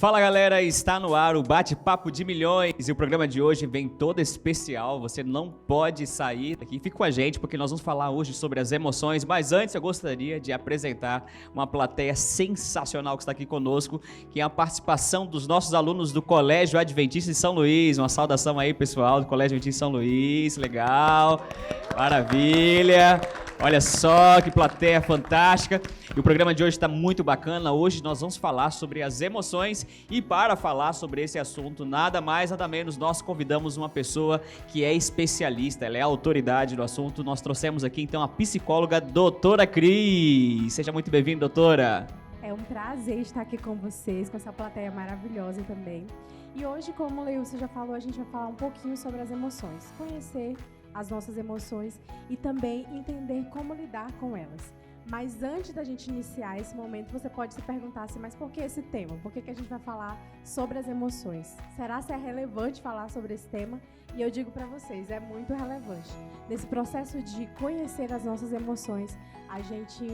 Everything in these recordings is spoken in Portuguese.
Fala galera, está no ar o Bate-Papo de Milhões e o programa de hoje vem todo especial, você não pode sair daqui, fica com a gente porque nós vamos falar hoje sobre as emoções, mas antes eu gostaria de apresentar uma plateia sensacional que está aqui conosco, que é a participação dos nossos alunos do Colégio Adventista de São Luís, uma saudação aí pessoal do Colégio Adventista de São Luís, legal, maravilha. Olha só que plateia fantástica. E o programa de hoje está muito bacana. Hoje nós vamos falar sobre as emoções e para falar sobre esse assunto, nada mais, nada menos, nós convidamos uma pessoa que é especialista, ela é a autoridade do assunto. Nós trouxemos aqui então a psicóloga doutora Cris. Seja muito bem-vinda, doutora. É um prazer estar aqui com vocês, com essa plateia maravilhosa também. E hoje, como o Leilson já falou, a gente vai falar um pouquinho sobre as emoções. Conhecer as nossas emoções e também entender como lidar com elas. Mas antes da gente iniciar esse momento, você pode se perguntar assim, mas por que esse tema? Por que a gente vai falar sobre as emoções? Será que é relevante falar sobre esse tema? E eu digo para vocês, é muito relevante. Nesse processo de conhecer as nossas emoções, a gente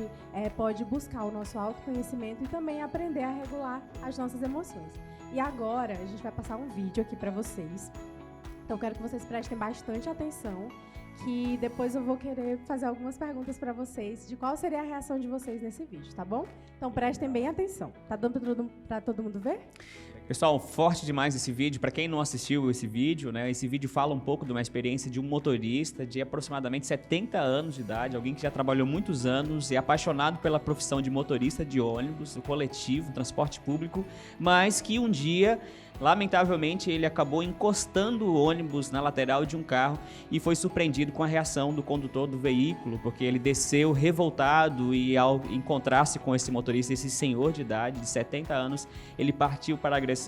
pode buscar o nosso autoconhecimento e também aprender a regular as nossas emoções. E agora, a gente vai passar um vídeo aqui para vocês. Então, quero que vocês prestem bastante atenção, que depois eu vou querer fazer algumas perguntas para vocês de qual seria a reação de vocês nesse vídeo, tá bom? Então, prestem bem atenção. Tá dando para todo mundo ver? Pessoal, forte demais esse vídeo. Para quem não assistiu esse vídeo, né? Esse vídeo fala um pouco de uma experiência de um motorista de aproximadamente 70 anos de idade, alguém que já trabalhou muitos anos e é apaixonado pela profissão de motorista de ônibus, do coletivo, transporte público, mas que um dia, lamentavelmente, ele acabou encostando o ônibus na lateral de um carro e foi surpreendido com a reação do condutor do veículo, porque ele desceu revoltado e ao encontrar-se com esse motorista, esse senhor de idade, de 70 anos, ele partiu para a agressão.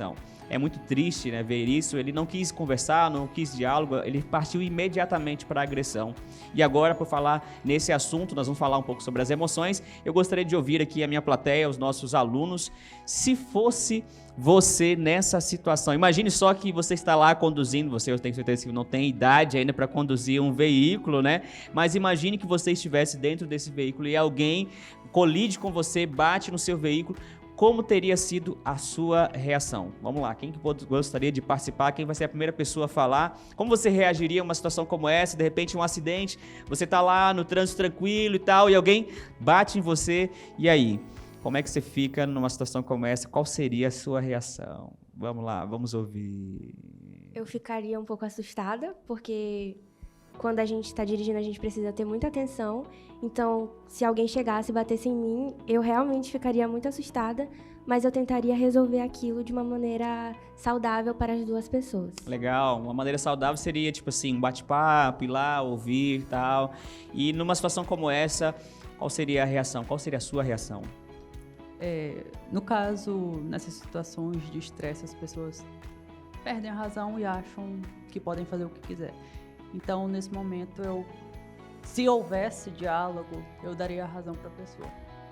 É muito triste, né, ver isso. Ele não quis conversar, não quis diálogo, ele partiu imediatamente para a agressão. E agora, por falar nesse assunto, nós vamos falar um pouco sobre as emoções. Eu gostaria de ouvir aqui a minha plateia, os nossos alunos, se fosse você nessa situação. Imagine só que você está lá conduzindo, eu tenho certeza que não tem idade ainda para conduzir um veículo, né? Mas imagine que você estivesse dentro desse veículo e alguém colide com você, bate no seu veículo. Como teria sido a sua reação? Vamos lá, quem que gostaria de participar? Quem vai ser a primeira pessoa a falar? Como você reagiria a uma situação como essa? De repente um acidente, você está lá no trânsito tranquilo e tal, e alguém bate em você, e aí? Como é que você fica numa situação como essa? Qual seria a sua reação? Vamos lá, vamos ouvir. Eu ficaria um pouco assustada, porque quando a gente está dirigindo, a gente precisa ter muita atenção. Então, se alguém chegasse e batesse em mim, eu realmente ficaria muito assustada, mas eu tentaria resolver aquilo de uma maneira saudável para as duas pessoas. Legal, uma maneira saudável seria, tipo assim, um bate-papo, ir lá, ouvir e tal. E numa situação como essa, qual seria a reação? Qual seria a sua reação? No caso, nessas situações de estresse, as pessoas perdem a razão e acham que podem fazer o que quiser. Então, nesse momento, se houvesse diálogo, eu daria a razão para a pessoa.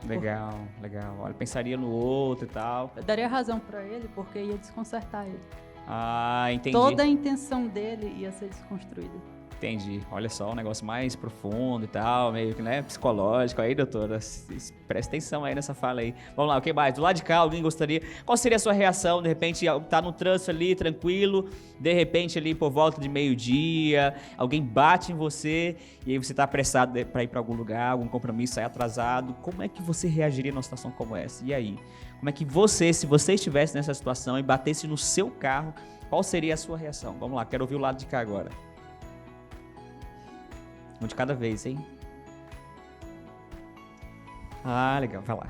Legal, legal. Olha, pensaria no outro e tal. Eu daria a razão para ele porque ia desconcertar ele. Ah, entendi. Toda a intenção dele ia ser desconstruída. Entendi. Olha só, um negócio mais profundo e tal, meio que, né, psicológico. Aí, doutora, presta atenção aí nessa fala aí. Vamos lá, o que mais? Do lado de cá, alguém gostaria... Qual seria a sua reação? De repente, tá no trânsito ali, tranquilo, de repente ali por volta de meio-dia, alguém bate em você e aí você tá apressado para ir para algum lugar, algum compromisso, sai atrasado. Como é que você reagiria numa situação como essa? E aí? Como é que você, se você estivesse nessa situação e batesse no seu carro, qual seria a sua reação? Vamos lá, quero ouvir o lado de cá agora. Um de cada vez, hein? Ah, legal, vai lá.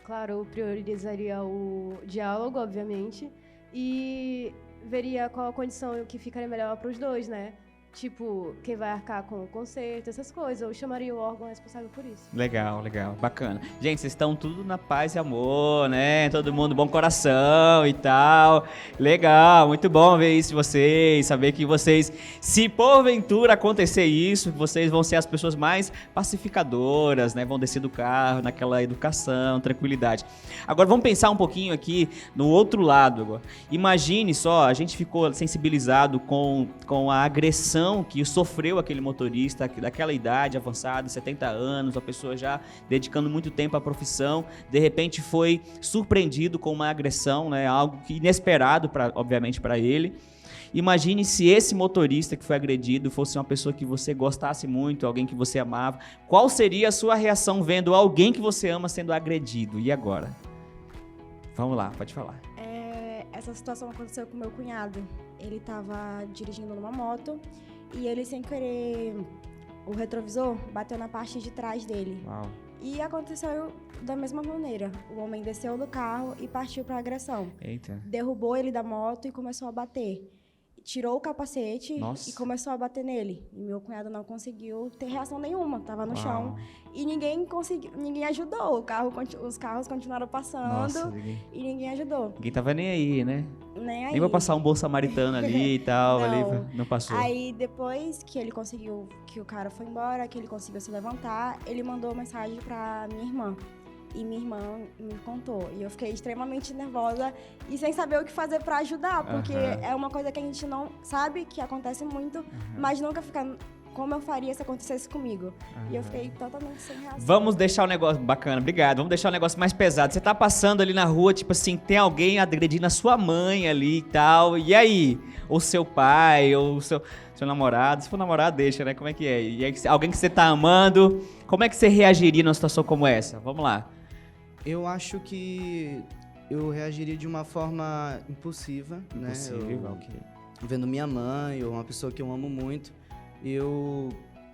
Claro, priorizaria o diálogo, obviamente, e veria qual a condição que ficaria melhor para os dois, né? Tipo, quem vai arcar com o conserto, essas coisas. Eu chamaria o órgão responsável por isso. Legal, legal, bacana. Gente, vocês estão tudo na paz e amor, né? Todo mundo bom coração e tal. Legal, muito bom ver isso de vocês, saber que vocês, se porventura acontecer isso, vocês vão ser as pessoas mais pacificadoras, né? Vão descer do carro, naquela educação, tranquilidade. Agora, vamos pensar um pouquinho aqui no outro lado agora. Imagine só, a gente ficou sensibilizado com a agressão agressão que sofreu aquele motorista daquela idade avançada, 70 anos, a pessoa já dedicando muito tempo à profissão, de repente foi surpreendido com uma agressão, né, algo inesperado, obviamente, para ele. Imagine se esse motorista que foi agredido fosse uma pessoa que você gostasse muito, alguém que você amava. Qual seria a sua reação vendo alguém que você ama sendo agredido? E agora? Vamos lá, pode falar. Essa situação aconteceu com meu cunhado. Ele estava dirigindo numa moto e ele, sem querer, o retrovisor bateu na parte de trás dele. Uau. E aconteceu da mesma maneira. O homem desceu do carro e partiu para a agressão. Eita. Derrubou ele da moto e começou a bater. Tirou o capacete Nossa. e começou a bater nele. E meu cunhado não conseguiu ter reação nenhuma, tava no chão. E ninguém ajudou. Os carros continuaram passando. Nossa, e ninguém ajudou. ninguém tava nem aí, né? Nem aí. Nem vou passar um bom samaritano ali e tal, Não. ali não passou. Aí depois que ele conseguiu, que o cara foi embora, que ele conseguiu se levantar, ele mandou mensagem pra minha irmã. E minha irmã me contou. E eu fiquei extremamente nervosa e sem saber o que fazer pra ajudar. Porque é uma coisa que a gente não sabe, que acontece muito, mas nunca fica como eu faria se acontecesse comigo. E eu fiquei totalmente sem reação. Vamos deixar o negócio bacana, obrigado. Vamos deixar o negócio mais pesado. Você tá passando ali na rua, tipo assim, tem alguém agredindo a sua mãe ali e tal. E aí? Ou seu pai, ou o seu namorado. Se for namorado, deixa, né? Como é que é? E aí, alguém que você tá amando, como é que você reagiria numa situação como essa? Vamos lá. Eu acho que eu reagiria de uma forma impulsiva, né? Impossível, ok. Vendo minha mãe ou uma pessoa que eu amo muito,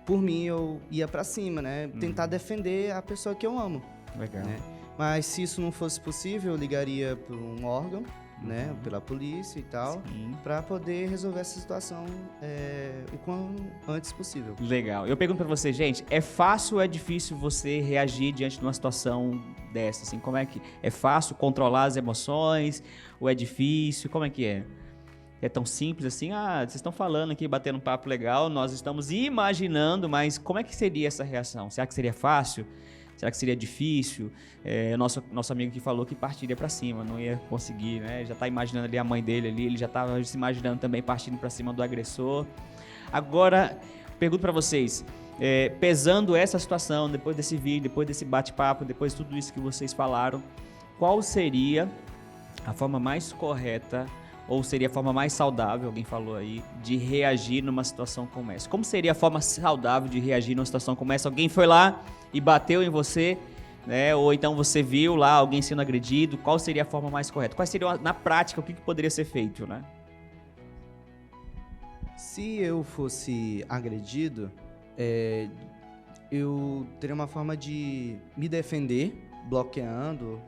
por mim, eu ia pra cima, né? Tentar defender a pessoa que eu amo. Legal. Né? Mas se isso não fosse possível, eu ligaria para um órgão, né? Pela polícia e tal, para poder resolver essa situação o quão antes possível. Legal. Eu pergunto pra você, gente, é fácil ou é difícil você reagir diante de uma situação dessa? Assim, como é que é fácil controlar as emoções ou é difícil? Como é que é? É tão simples assim? Vocês estão falando aqui, batendo um papo legal, nós estamos imaginando, mas como é que seria essa reação? Será que seria fácil? Será que seria difícil? Nosso amigo que falou que partiria pra cima, não ia conseguir, né? Já tá imaginando ali a mãe dele ali, ele já tava se imaginando também partindo pra cima do agressor. Agora, pergunto pra vocês, pesando essa situação, depois desse vídeo, depois desse bate-papo, depois de tudo isso que vocês falaram, qual seria a forma mais correta ou seria a forma mais saudável, alguém falou aí, de reagir numa situação como essa? Como seria a forma saudável de reagir numa situação como essa? Alguém foi lá e bateu em você, né? Ou então você viu lá alguém sendo agredido, qual seria a forma mais correta? Quais seriam, na prática, o que poderia ser feito, né? Se eu fosse agredido, eu teria uma forma de me defender, bloqueando,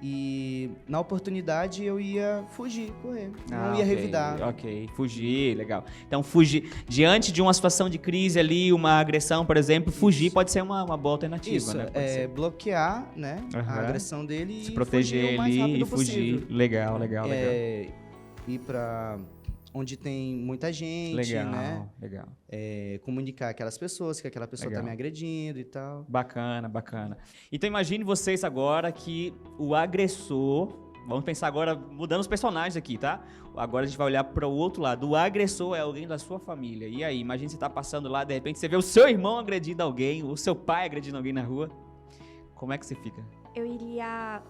e na oportunidade eu ia fugir, correr, não ia revidar. Ok, fugir, legal. Então fugir, diante de uma situação de crise ali, uma agressão, por exemplo, fugir pode ser uma boa alternativa, Isso, né? bloquear, né, a agressão dele se e proteger fugir o mais ali rápido e fugir. possível. Legal. Ir pra onde tem muita gente, né? Legal. Comunicar aquelas pessoas que aquela pessoa tá me agredindo e tal. Bacana. Então imagine vocês agora que o agressor, vamos pensar agora, mudando os personagens aqui, tá? Agora a gente vai olhar para o outro lado. O agressor é alguém da sua família. E aí, imagine você tá passando lá, de repente você vê o seu irmão agredindo alguém, o seu pai agredindo alguém na rua. Como é que você fica? Eu iria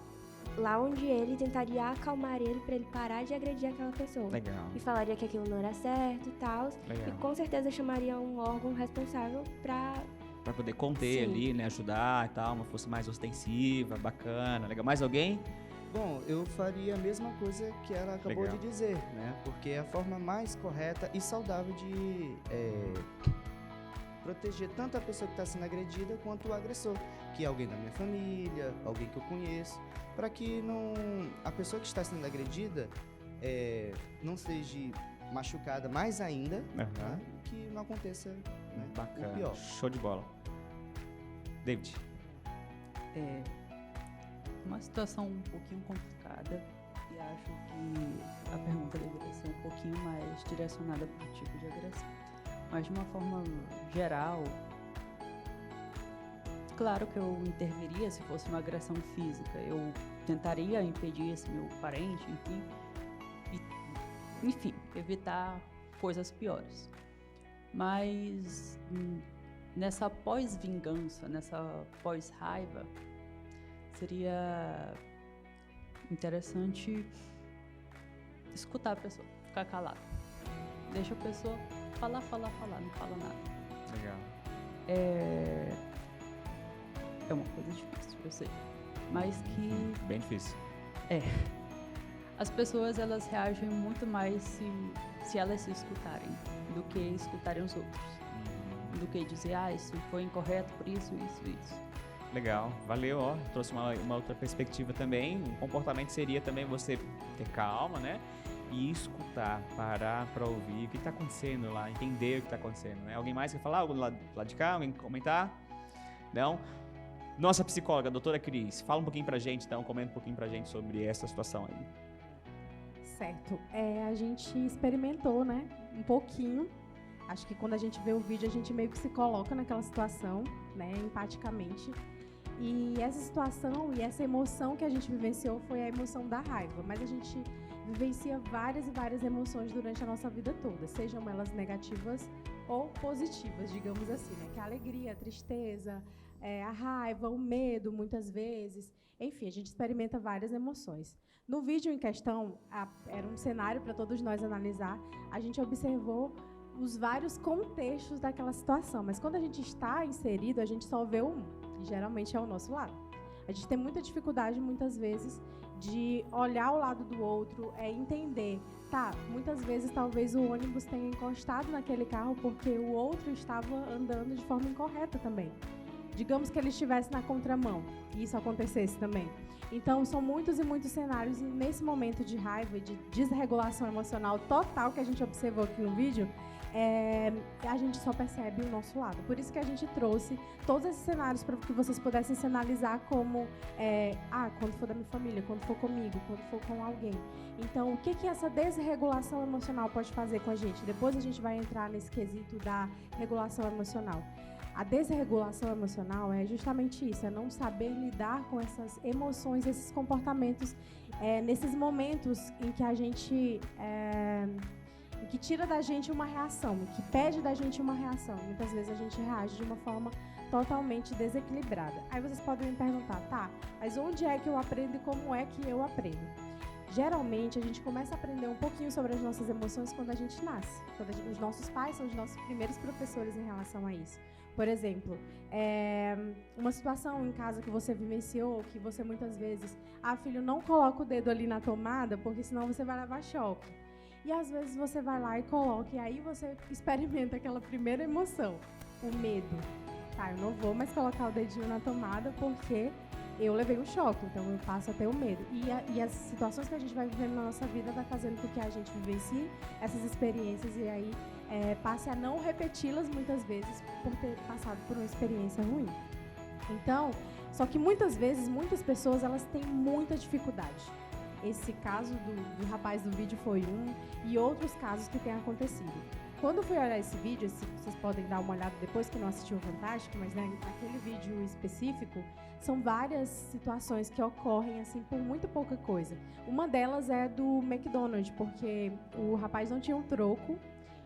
lá onde ele, tentaria acalmar ele pra ele parar de agredir aquela pessoa. Legal. E falaria que aquilo não era certo e tal. E com certeza chamaria um órgão responsável pra poder conter Sim. ali, né? Ajudar e tal, uma força mais ostensiva, bacana. Legal. Mais alguém? Bom, eu faria a mesma coisa que ela acabou Legal. de dizer, né? Porque é a forma mais correta e saudável de proteger tanto a pessoa que está sendo agredida quanto o agressor, que é alguém da minha família, alguém que eu conheço, para que a pessoa que está sendo agredida não seja machucada mais ainda, tá? Que não aconteça, né, Bacana. o pior. Show de bola. David. Uma situação um pouquinho complicada e acho que a pergunta deveria ser um pouquinho mais direcionada para o tipo de agressão. Mas de uma forma geral, claro que eu interviria se fosse uma agressão física. Eu tentaria impedir esse meu parente, enfim, evitar coisas piores. Mas nessa pós-vingança, nessa pós-raiva, seria interessante escutar a pessoa, ficar calado. Deixa a pessoa falar, não fala nada. Legal. É uma coisa difícil, eu sei. Mas que Bem difícil. as pessoas, elas reagem muito mais se elas se escutarem do que escutarem os outros. Do que dizer, isso foi incorreto por isso. Legal, valeu, ó. Trouxe uma outra perspectiva também. Um comportamento seria também você ter calma, né? E escutar, parar para ouvir o que está acontecendo lá, entender o que está acontecendo, né? Alguém mais quer falar algo do lado de cá? Alguém quer comentar? Não? Nossa psicóloga, doutora Cris, fala um pouquinho pra gente, então, comenta um pouquinho pra gente sobre essa situação aí. Certo. A gente experimentou, né? Um pouquinho. Acho que quando a gente vê o vídeo, a gente meio que se coloca naquela situação, né? Empaticamente. E essa situação e essa emoção que a gente vivenciou foi a emoção da raiva. Mas a gente vivencia várias e várias emoções durante a nossa vida toda, sejam elas negativas ou positivas, digamos assim, né? Que a alegria, a tristeza, a raiva, o medo, muitas vezes. Enfim, a gente experimenta várias emoções. No vídeo em questão, era um cenário para todos nós analisar, a gente observou os vários contextos daquela situação, mas quando a gente está inserido, a gente só vê um, e geralmente é o nosso lado. A gente tem muita dificuldade, muitas vezes, de olhar o lado do outro, entender. Muitas vezes, talvez o ônibus tenha encostado naquele carro porque o outro estava andando de forma incorreta também. Digamos que ele estivesse na contramão e isso acontecesse também. Então, são muitos e muitos cenários, e nesse momento de raiva e de desregulação emocional total que a gente observou aqui no vídeo, a gente só percebe o nosso lado. Por isso que a gente trouxe todos esses cenários para que vocês pudessem se analisar como quando for da minha família, quando for comigo, quando for com alguém. Então, o que essa desregulação emocional pode fazer com a gente? Depois a gente vai entrar nesse quesito da regulação emocional. A desregulação emocional é justamente isso, é não saber lidar com essas emoções, esses comportamentos, nesses momentos em que a gente... que tira da gente uma reação, que pede da gente uma reação. Muitas vezes a gente reage de uma forma totalmente desequilibrada. Aí vocês podem me perguntar, mas onde é que eu aprendo e como é que eu aprendo? Geralmente, a gente começa a aprender um pouquinho sobre as nossas emoções quando a gente nasce. Os nossos pais são os nossos primeiros professores em relação a isso. Por exemplo, uma situação em casa que você vivenciou, que você muitas vezes, filho, não coloca o dedo ali na tomada, porque senão você vai levar choque. E às vezes você vai lá e coloca, e aí você experimenta aquela primeira emoção, o medo. Eu não vou mais colocar o dedinho na tomada porque eu levei um choque, então eu passo a ter o medo. E as situações que a gente vai vivendo na nossa vida vai fazendo com que a gente vivencie essas experiências e aí passe a não repeti-las muitas vezes por ter passado por uma experiência ruim. Então, só que muitas vezes, muitas pessoas, elas têm muita dificuldade. Esse caso do rapaz do vídeo foi um, e outros casos que têm acontecido. Quando eu fui olhar esse vídeo, vocês podem dar uma olhada depois que não assistiu o Fantástico, mas naquele vídeo específico, são várias situações que ocorrem assim por muito pouca coisa. Uma delas é do McDonald's, porque o rapaz não tinha um troco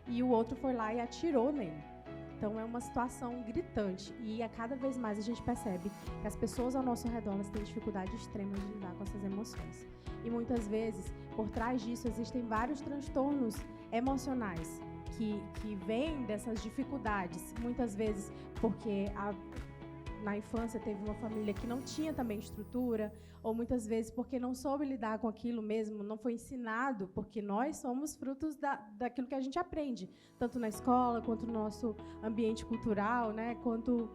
e o outro foi lá e atirou nele. Então é uma situação gritante e a cada vez mais a gente percebe que as pessoas ao nosso redor elas têm dificuldade extrema de lidar com essas emoções. E muitas vezes, por trás disso, existem vários transtornos emocionais que vêm dessas dificuldades. Muitas vezes porque na infância teve uma família que não tinha também estrutura, ou muitas vezes porque não soube lidar com aquilo mesmo, não foi ensinado, porque nós somos frutos daquilo que a gente aprende, tanto na escola, quanto no nosso ambiente cultural, né, quanto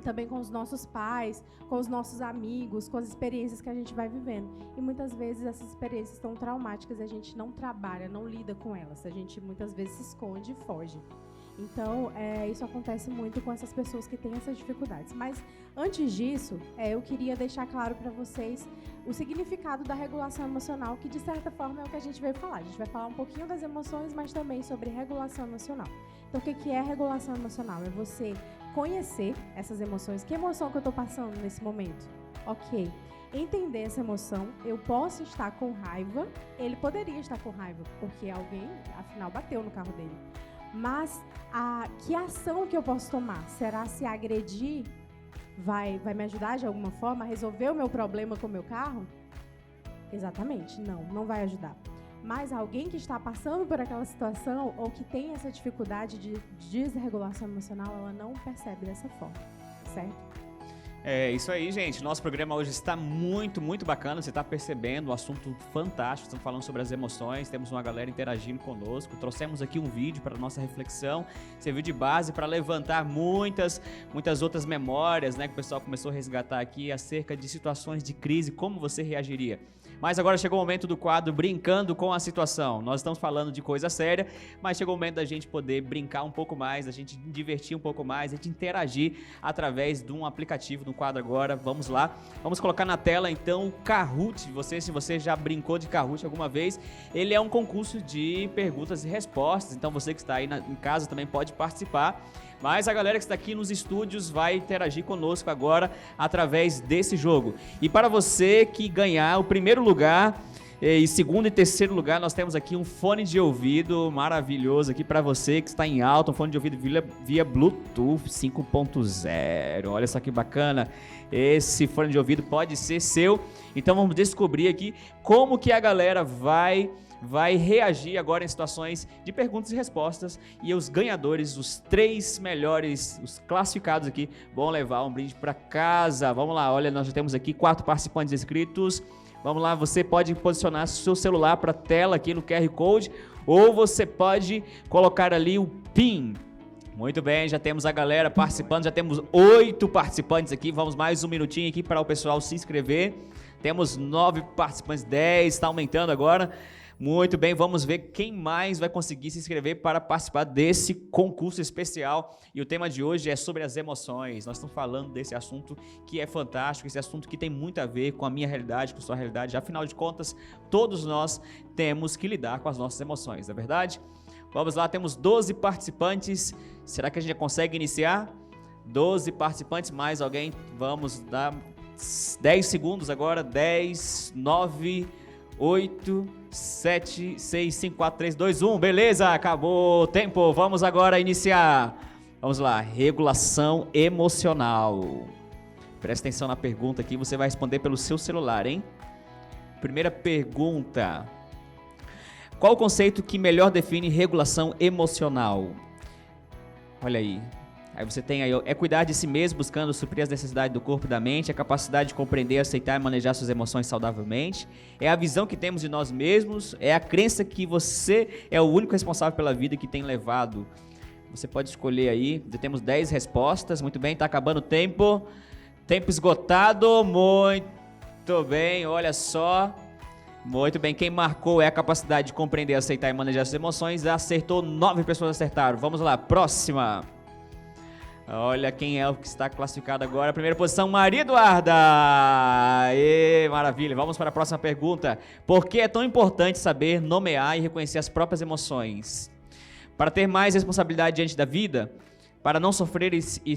também com os nossos pais, com os nossos amigos, com as experiências que a gente vai vivendo. E muitas vezes essas experiências são traumáticas e a gente não trabalha, não lida com elas, a gente muitas vezes se esconde e foge. Então, isso acontece muito com essas pessoas que têm essas dificuldades. Mas, antes disso, eu queria deixar claro para vocês o significado da regulação emocional, que, de certa forma, é o que a gente veio falar. A gente vai falar um pouquinho das emoções, mas também sobre regulação emocional. Então, o que é regulação emocional? É você conhecer essas emoções. Que emoção que eu estou passando nesse momento? Ok. Entender essa emoção, eu posso estar com raiva, ele poderia estar com raiva, porque alguém, afinal, bateu no carro dele. Mas que ação que eu posso tomar? Será se agredir vai me ajudar de alguma forma a resolver o meu problema com o meu carro? Exatamente, não vai ajudar. Mas alguém que está passando por aquela situação ou que tem essa dificuldade de desregulação emocional, ela não percebe dessa forma, certo? É isso aí, gente. Nosso programa hoje está muito, muito bacana. Você está percebendo um assunto fantástico. Estamos falando sobre as emoções. Temos uma galera interagindo conosco. Trouxemos aqui um vídeo para a nossa reflexão. Serviu de base para levantar muitas outras memórias, né? Que o pessoal começou a resgatar aqui acerca de situações de crise. Como você reagiria? Mas agora chegou o momento do quadro Brincando com a Situação. Nós estamos falando de coisa séria, mas chegou o momento da gente poder brincar um pouco mais, da gente divertir um pouco mais, da gente interagir através de um aplicativo no quadro agora. Vamos lá. Vamos colocar na tela então o Kahoot. Se você já brincou de Kahoot alguma vez, ele é um concurso de perguntas e respostas. Então você que está aí em casa também pode participar. Mas a galera que está aqui nos estúdios vai interagir conosco agora através desse jogo. E para você que ganhar o primeiro lugar e segundo e terceiro lugar, nós temos aqui um fone de ouvido maravilhoso aqui para você que está em alta, um fone de ouvido via Bluetooth 5.0. Olha só que bacana. Esse fone de ouvido pode ser seu. Então vamos descobrir aqui como que a galera vai reagir agora em situações de perguntas e respostas, e os ganhadores, os 3 melhores, os classificados aqui, vão levar um brinde para casa. Vamos lá, olha, nós já temos aqui 4 participantes inscritos. Vamos lá, você pode posicionar seu celular para a tela aqui no QR Code, ou você pode colocar ali o PIN. Muito bem, já temos a galera participando, já temos 8 participantes aqui. Vamos mais um minutinho aqui para o pessoal se inscrever. Temos 9 participantes, 10, está aumentando agora. Muito bem, vamos ver quem mais vai conseguir se inscrever para participar desse concurso especial. E o tema de hoje é sobre as emoções. Nós estamos falando desse assunto que é fantástico, esse assunto que tem muito a ver com a minha realidade, com a sua realidade. Afinal de contas, todos nós temos que lidar com as nossas emoções, não é verdade? Vamos lá, temos 12 participantes. Será que a gente já consegue iniciar? 12 participantes, mais alguém? Vamos dar 10 segundos agora. 10, 9, 8, 7, 6, 5, 4, 3, 2, 1. Beleza, acabou o tempo. Vamos agora iniciar. Vamos lá, regulação emocional. Presta atenção na pergunta aqui, você vai responder pelo seu celular, hein? Primeira pergunta. Qual o conceito que melhor define regulação emocional? Olha aí. Aí você tem aí, é cuidar de si mesmo, buscando suprir as necessidades do corpo e da mente, a capacidade de compreender, aceitar e manejar suas emoções saudavelmente, é a visão que temos de nós mesmos, é a crença que você é o único responsável pela vida que tem levado. Você pode escolher aí, já temos 10 respostas, muito bem, tá acabando o tempo, tempo esgotado, muito bem, olha só, muito bem, quem marcou é a capacidade de compreender, aceitar e manejar suas emoções, acertou, 9 pessoas acertaram, vamos lá, próxima. Olha quem é o que está classificado agora. Primeira posição, Maria Eduarda. Aê, maravilha. Vamos para a próxima pergunta. Por que é tão importante saber nomear e reconhecer as próprias emoções? Para ter mais responsabilidade diante da vida? Para não sofrer e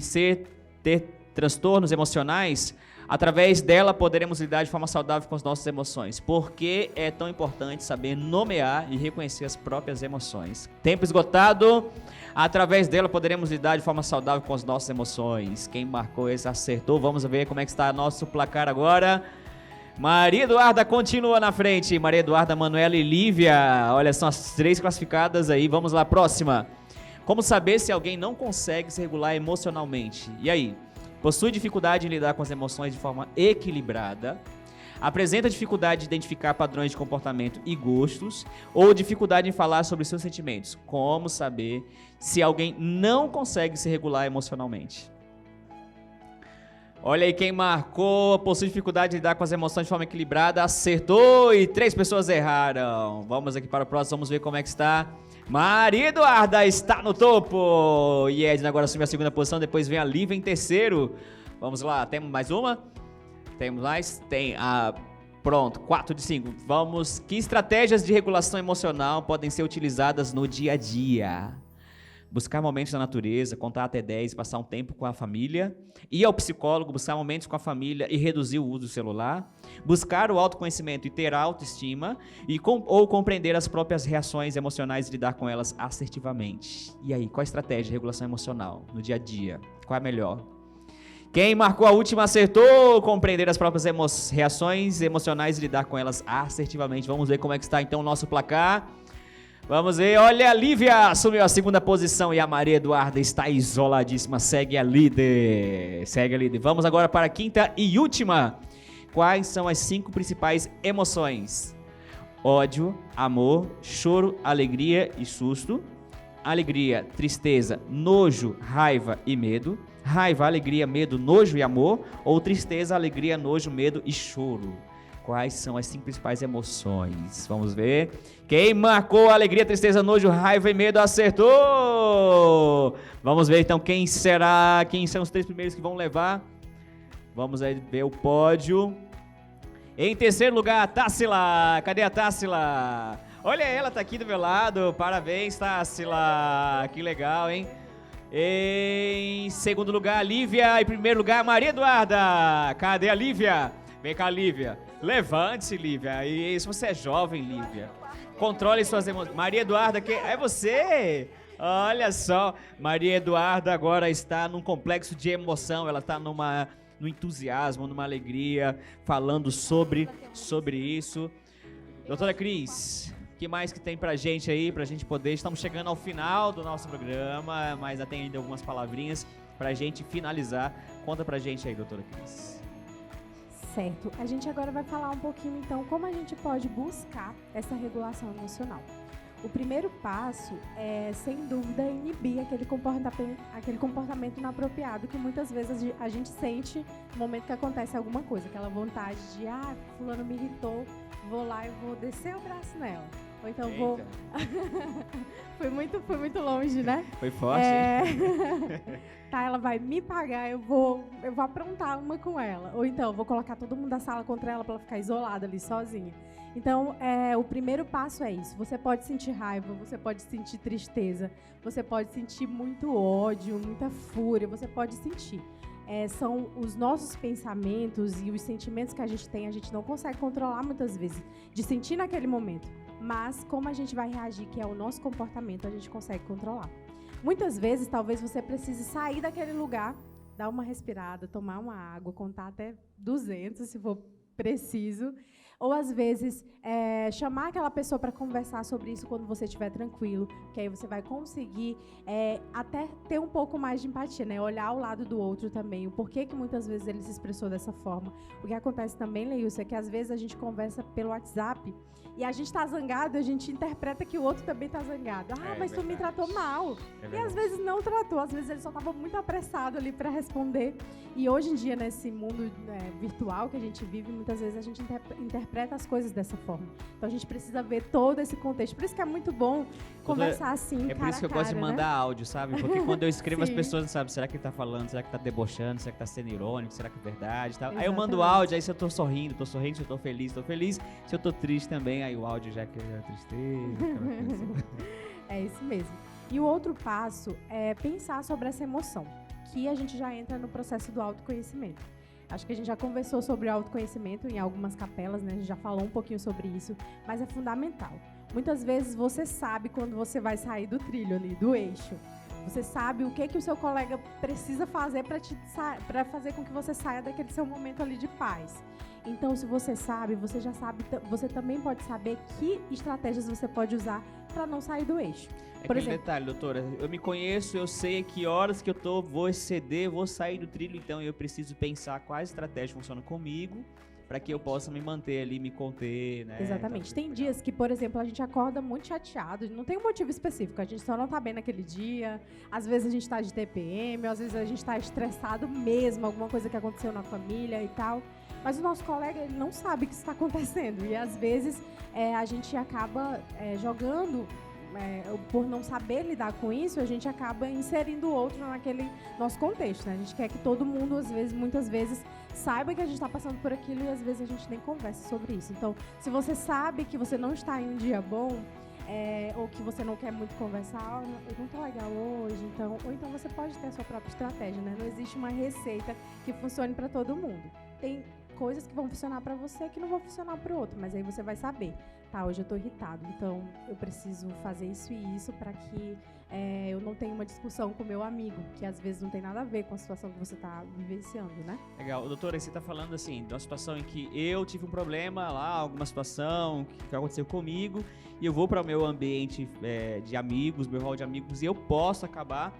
ter transtornos emocionais? Através dela poderemos lidar de forma saudável com as nossas emoções. Por que é tão importante saber nomear e reconhecer as próprias emoções? Tempo esgotado. Através dela poderemos lidar de forma saudável com as nossas emoções. Quem marcou esse acertou. Vamos ver como é que está nosso placar agora. Maria Eduarda continua na frente. Maria Eduarda, Manuela e Lívia. Olha, são as 3 classificadas aí. Vamos lá, próxima. Como saber se alguém não consegue se regular emocionalmente? E aí? Possui dificuldade em lidar com as emoções de forma equilibrada? Apresenta dificuldade de identificar padrões de comportamento e gostos? Ou dificuldade em falar sobre seus sentimentos? Como saber se alguém não consegue se regular emocionalmente? Olha aí quem marcou, possui dificuldade de lidar com as emoções de forma equilibrada, acertou e 3 pessoas erraram. Vamos aqui para o próximo, vamos ver como é que está. Maria Eduarda está no topo. E Edna agora assume a segunda posição, depois vem a Lívia em terceiro. Vamos lá, temos mais uma? Temos mais? Tem a... Pronto, 4 de 5. Vamos. Que estratégias de regulação emocional podem ser utilizadas no dia a dia? buscar momentos na natureza, contar até 10, passar um tempo com a família, ir ao psicólogo, buscar momentos com a família e reduzir o uso do celular, buscar o autoconhecimento e ter autoestima, ou compreender as próprias reações emocionais e lidar com elas assertivamente. E aí, qual a estratégia de regulação emocional no dia a dia? Qual é a melhor? Quem marcou a última acertou. Compreender as próprias reações emocionais e lidar com elas assertivamente. Vamos ver como é que está então o nosso placar. Vamos ver, olha, a Lívia assumiu a segunda posição e a Maria Eduarda está isoladíssima, segue a líder. Vamos agora para a quinta e última. Quais são as 5 principais emoções? Ódio, amor, choro, alegria e susto. Alegria, tristeza, nojo, raiva e medo. Raiva, alegria, medo, nojo e amor. Ou tristeza, alegria, nojo, medo e choro. Quais são as 5 principais emoções? Vamos ver. Quem marcou alegria, tristeza, nojo, raiva e medo acertou. Vamos ver então quem será, quem são os 3 primeiros que vão levar. Vamos aí ver o pódio. Em terceiro lugar, Tássila. Cadê a Tássila? Olha ela, tá aqui do meu lado. Parabéns, Tássila. Que legal, hein? Em segundo lugar, Lívia. Em primeiro lugar, Maria Eduarda. Cadê a Lívia? Vem cá, Lívia. Levante-se, Lívia. Isso, você é jovem, Lívia. Controle suas emoções. Maria Eduarda, que é você? Olha só. Maria Eduarda agora está num complexo de emoção. Ela está no entusiasmo, numa alegria, falando sobre isso. Doutora Cris, o que mais que tem pra gente aí, pra gente poder... Estamos chegando ao final do nosso programa, mas tem ainda algumas palavrinhas pra gente finalizar. Conta pra gente aí, doutora Cris. Certo. A gente agora vai falar um pouquinho, então, como a gente pode buscar essa regulação emocional. O primeiro passo é, sem dúvida, inibir aquele comportamento inapropriado que muitas vezes a gente sente no momento que acontece alguma coisa. Aquela vontade de, fulano me irritou, vou lá e vou descer o braço nela. Ou então vou... foi muito longe, né? Foi forte. Tá, ela vai me pagar, eu vou aprontar uma com ela. Ou então, vou colocar todo mundo da sala contra ela para ela ficar isolada ali, sozinha. Então, o primeiro passo é isso. Você pode sentir raiva, você pode sentir tristeza, você pode sentir muito ódio, muita fúria, você pode sentir. São os nossos pensamentos e os sentimentos que a gente não consegue controlar muitas vezes, de sentir naquele momento. Mas como a gente vai reagir, que é o nosso comportamento, a gente consegue controlar. Muitas vezes, talvez você precise sair daquele lugar, dar uma respirada, tomar uma água, contar até 200, se for preciso. Ou, às vezes, chamar aquela pessoa para conversar sobre isso quando você estiver tranquilo, que aí você vai conseguir até ter um pouco mais de empatia, né? Olhar ao lado do outro também, o porquê que muitas vezes ele se expressou dessa forma. O que acontece também, Leilson, é que às vezes a gente conversa pelo WhatsApp e a gente está zangado, a gente interpreta que o outro também está zangado. Mas tu me tratou mal. E às vezes não tratou, às vezes ele só estava muito apressado ali para responder. E hoje em dia, nesse mundo virtual que a gente vive, muitas vezes a gente interpreta as coisas dessa forma. Então a gente precisa ver todo esse contexto. Por isso que é muito bom conversar assim, cara a cara. É por isso que eu gosto de mandar áudio, sabe? Porque quando eu escrevo as Sim. pessoas não sabem, será que ele tá falando, será que tá debochando, será que tá sendo irônico, será que é verdade, tal. Aí eu Exatamente. mando áudio, aí se eu tô sorrindo, se eu tô feliz, se eu tô triste também, aí o áudio já que é tristeza, aquela coisa assim. É isso mesmo. E o outro passo é pensar sobre essa emoção, que a gente já entra no processo do autoconhecimento. Acho que a gente já conversou sobre autoconhecimento em algumas capelas, né? A gente já falou um pouquinho sobre isso, mas é fundamental. Muitas vezes você sabe quando você vai sair do trilho ali, do eixo. Você sabe o que o seu colega precisa fazer para fazer com que você saia daquele seu momento ali de paz. Então, se você sabe, você já sabe, você também pode saber que estratégias você pode usar para não sair do eixo. Por Aquele exemplo, detalhe, doutora, eu me conheço, eu sei que horas que eu vou exceder, vou sair do trilho, então eu preciso pensar quais estratégias funcionam comigo para que eu possa me manter ali, me conter, né? exatamente. Então, Tem dias que, por exemplo, a gente acorda muito chateado, não tem um motivo específico, a gente só não tá bem naquele dia, às vezes a gente tá de TPM, às vezes a gente tá estressado mesmo, alguma coisa que aconteceu na família e tal, mas o nosso colega, ele não sabe o que está acontecendo e às vezes a gente acaba jogando, por não saber lidar com isso, a gente acaba inserindo o outro naquele nosso contexto, né? A gente quer que todo mundo, muitas vezes, saiba que a gente está passando por aquilo e às vezes a gente nem conversa sobre isso. Então, se você sabe que você não está em um dia bom, ou que você não quer muito conversar, eu não tô legal hoje, então, ou então você pode ter a sua própria estratégia, né? Não existe uma receita que funcione para todo mundo. Tem coisas que vão funcionar para você que não vão funcionar para o outro, mas aí você vai saber, tá, hoje eu tô irritado, então eu preciso fazer isso e isso para que eu não tenha uma discussão com o meu amigo, que às vezes não tem nada a ver com a situação que você tá vivenciando, né? Legal. Doutora, você tá falando assim, de uma situação em que eu tive um problema lá, alguma situação que aconteceu comigo, e eu vou para o meu ambiente de amigos, meu hall de amigos, e eu posso acabar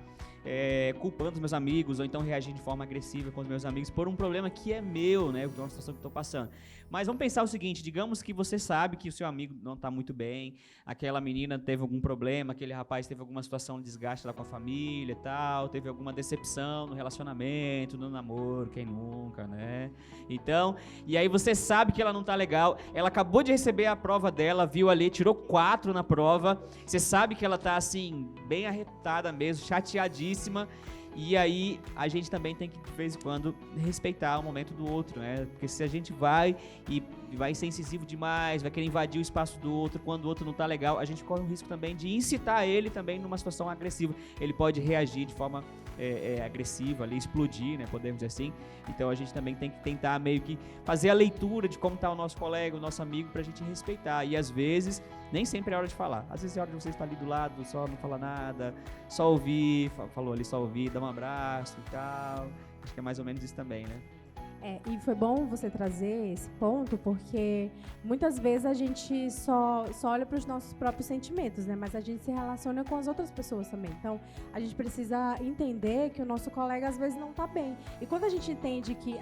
culpando os meus amigos, ou então reagir de forma agressiva com os meus amigos por um problema que é meu, né, de uma situação que eu estou passando. Mas vamos pensar o seguinte, digamos que você sabe que o seu amigo não está muito bem, aquela menina teve algum problema, aquele rapaz teve alguma situação de desgaste lá com a família e tal, teve alguma decepção no relacionamento, no namoro, quem nunca, né? Então, e aí você sabe que ela não está legal, ela acabou de receber a prova dela, viu ali, tirou 4 na prova, você sabe que ela está assim, bem arretada mesmo, chateadíssima. E aí a gente também tem que, de vez em quando, respeitar o momento do outro, né? Porque se a gente vai ser incisivo demais, vai querer invadir o espaço do outro, quando o outro não tá legal, a gente corre o risco também de incitar ele também numa situação agressiva. Ele pode reagir de forma agressiva ali, explodir, né? Podemos dizer assim. Então a gente também tem que tentar meio que fazer a leitura de como tá o nosso colega, o nosso amigo, pra gente respeitar. E às vezes, nem sempre é hora de falar. Às vezes é hora de você estar ali do lado, só não falar nada, só ouvir, falou ali, só ouvir, dar um abraço e tal. Acho que é mais ou menos isso também, né? E foi bom você trazer esse ponto, porque muitas vezes a gente só olha para os nossos próprios sentimentos, né? Mas a gente se relaciona com as outras pessoas também. Então, a gente precisa entender que o nosso colega às vezes não está bem. E quando a gente entende que,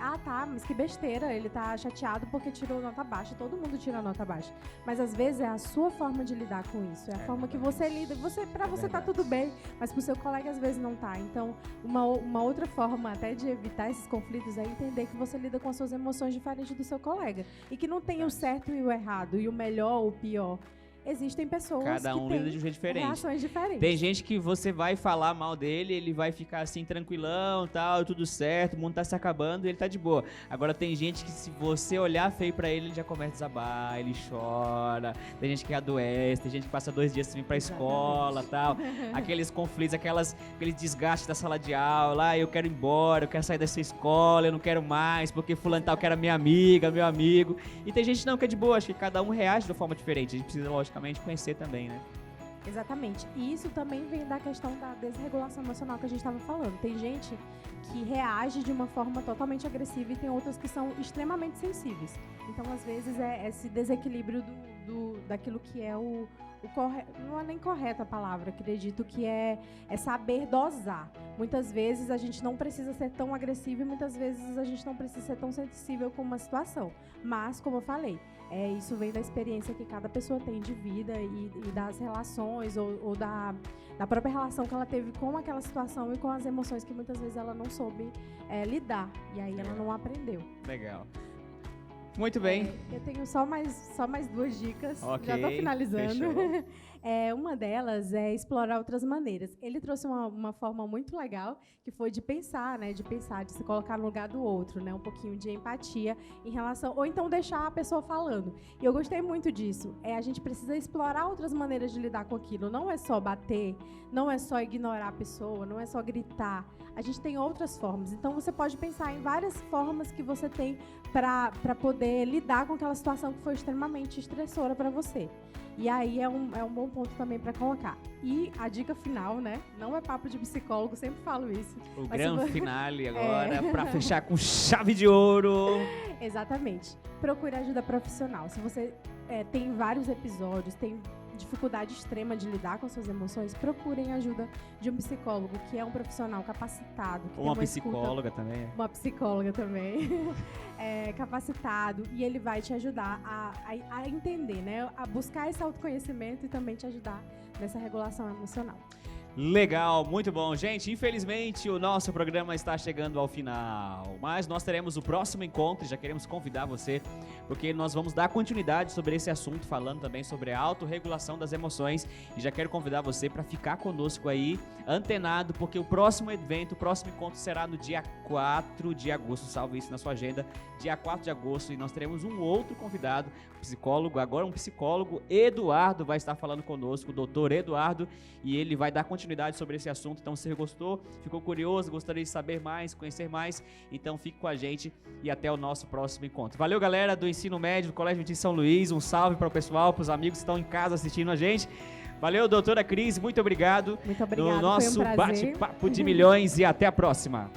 mas que besteira, ele está chateado porque tirou nota baixa, todo mundo tira nota baixa. Mas às vezes é a sua forma de lidar com isso, é a forma que você lida. Para você tá tudo bem, mas para o seu colega às vezes não tá. Então, uma outra forma até de evitar esses conflitos é entender que você lida com as suas emoções diferentes do seu colega. E que não tem o certo e o errado, e o melhor ou o pior. Existem pessoas cada um que lida de um jeito diferente. Reações diferentes. Tem gente que você vai falar mal dele, ele vai ficar assim tranquilão, tal, tudo certo, o mundo tá se acabando e ele tá de boa. Agora tem gente que se você olhar feio pra ele já começa a desabar, ele chora. Tem gente que adoece, tem gente que passa 2 dias sem vir pra escola, tal. Aqueles conflitos, aquele desgaste da sala de aula, eu quero ir embora, eu quero sair dessa escola, eu não quero mais, porque fulano tal que era minha amiga, meu amigo. E tem gente não que é de boa, acho que cada um reage de uma forma diferente. A gente precisa, logicamente, conhecer também, né? Exatamente. E isso também vem da questão da desregulação emocional que a gente estava falando. Tem gente que reage de uma forma totalmente agressiva e tem outras que são extremamente sensíveis. Então, às vezes, esse desequilíbrio daquilo que é o correto, não é nem correta a palavra, acredito que é saber dosar. Muitas vezes a gente não precisa ser tão agressivo e muitas vezes a gente não precisa ser tão sensível com uma situação. Mas, como eu falei, isso vem da experiência que cada pessoa tem de vida e das relações ou da própria relação que ela teve com aquela situação e com as emoções que muitas vezes ela não soube lidar. E aí ela não aprendeu. Legal. Muito bem. Eu tenho só mais 2 dicas. Okay, já estou finalizando. fechou. Uma delas é explorar outras maneiras. Ele trouxe uma forma muito legal, que foi de pensar, né? De se colocar no lugar do outro, né? Um pouquinho de empatia em relação... Ou então deixar a pessoa falando. E eu gostei muito disso. A gente precisa explorar outras maneiras de lidar com aquilo. Não é só bater, não é só ignorar a pessoa, não é só gritar. A gente tem outras formas. Então, você pode pensar em várias formas que você tem para poder lidar com aquela situação que foi extremamente estressora para você. E aí é um bom ponto também para colocar. E a dica final, né? Não é papo de psicólogo, sempre falo isso. O grande finale agora, para fechar com chave de ouro. Exatamente. Procure ajuda profissional. Se você tem vários episódios, tem dificuldade extrema de lidar com suas emoções, procurem ajuda de um psicólogo, que é um profissional capacitado. Que Ou uma psicóloga também. Uma psicóloga também. Capacitado, e ele vai te ajudar a entender, né? A buscar esse autoconhecimento e também te ajudar nessa regulação emocional. Legal, muito bom. Gente, infelizmente o nosso programa está chegando ao final, mas nós teremos o próximo encontro e já queremos convidar você, porque nós vamos dar continuidade sobre esse assunto, falando também sobre a autorregulação das emoções, e já quero convidar você para ficar conosco aí, antenado, porque o próximo evento, o próximo encontro será no dia 4 de agosto, salve isso na sua agenda, dia 4 de agosto, e nós teremos um outro convidado, psicólogo, agora um psicólogo, Eduardo, vai estar falando conosco, o doutor Eduardo, e ele vai dar continuidade sobre esse assunto. Então, se você gostou, ficou curioso, gostaria de saber mais, conhecer mais, então fique com a gente e até o nosso próximo encontro. Valeu, galera do Ensino Médio do Colégio de São Luís, um salve para o pessoal, para os amigos que estão em casa assistindo a gente. Valeu, doutora Cris, muito obrigado. Muito obrigada, no nosso foi um prazer. bate-papo de milhões e até a próxima.